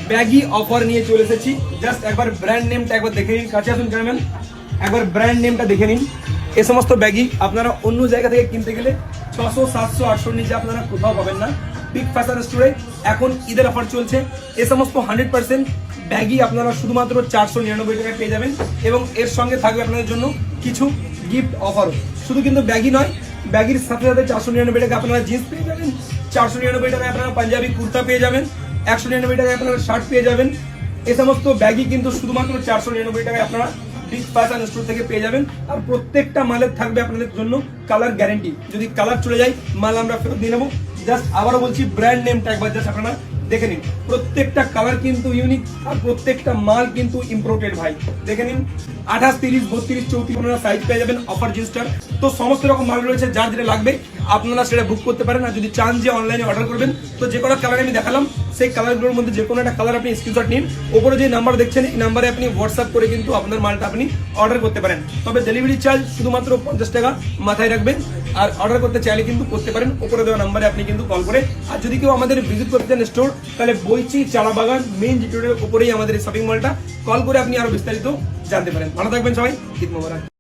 Baggy offer নিয়ে চলে এসেছি। জাস্ট একবার ব্র্যান্ড নেমটা একবার দেখে নিন, কাছে আসুন ক্যামেরাম্যান, একবার ব্র্যান্ড নেমটা দেখে নিন। এ সমস্ত ব্যাগি আপনারা অন্য জায়গা থেকে কিনতে গেলে 600, 700, 800 নিচে আপনারা কোথাও পাবেন না। বিগ ফ্যাশন স্টোরে এখন ঈদের অফার চলছে। এ সমস্ত 100% ব্যাগি আপনারা শুধুমাত্র 499 টাকায় পেয়ে যাবেন এবং এর সঙ্গে থাকবে আপনাদের জন্য কিছু গিফট অফারও। শুধু কিন্তু ব্যাগি নয়, ব্যাগির সাথে সাথে 499 টাকা আপনারা জিন্স পেয়ে যাবেন, 499 টাকায় আপনারা পাঞ্জাবি কুর্তা পেয়ে যাবেন, 199 টাকায় আপনারা শার্ট পেয়ে যাবেন। এই সমস্ত ব্যাগই কিন্তু শুধুমাত্র 499 টাকায় আপনারা বিগ ফ্যাশন স্টোর থেকে পেয়ে যাবেন। আর প্রত্যেকটা মালের থাকবে আপনাদের জন্য কালার গ্যারেন্টি। যদি কালার চলে যায় মাল আমরা ফেরত দিয়ে নেবো। জাস্ট আবারও বলছি, ব্র্যান্ড নেমটা একবার জাস্ট আপনারা দেখে নিন। প্রত্যেকটা কালার কিন্তু ইউনিক আর প্রত্যেকটা মাল কিন্তু ইম্পোর্টেড ভাই। দেখে নিন 28, 30, 32, 34 আপনারা সাইজ পেয়ে যাবেন অফার জিন্সটার। তো সমস্ত রকম মাল রয়েছে, যার যেটা লাগবে আপনারা সেটা বুক করতে পারেন। আর যদি চান যে অনলাইনে অর্ডার করবেন, তো যে কোনো কালার আমি দেখালাম সেই কালারগুলোর মধ্যে যে কোনো একটা কালার আপনি স্ক্রিনশট নিন, ওপরে যে নাম্বার দেখছেন এই নাম্বারে আপনি হোয়াটসঅ্যাপ করে কিন্তু আপনার মালটা আপনি অর্ডার করতে পারেন। তবে ডেলিভারি চার্জ শুধুমাত্র 50 টাকা মাথায় রাখবেন। আর অর্ডার করতে চাইলে কিন্তু করতে পারেন, ওপরে দেওয়া নাম্বারে আপনি কিন্তু কল করে। আর যদি কেউ আমাদের ভিজিট করতে চান স্টোর, তাহলে বইচি চারা বাগান মেইন জিটির উপরেই আমাদের এই শপিং মলটা। কল করে আপনি আরো বিস্তারিত জানতে পারেন। ভালো থাকবেন সবাই, ঈদ মোবারক।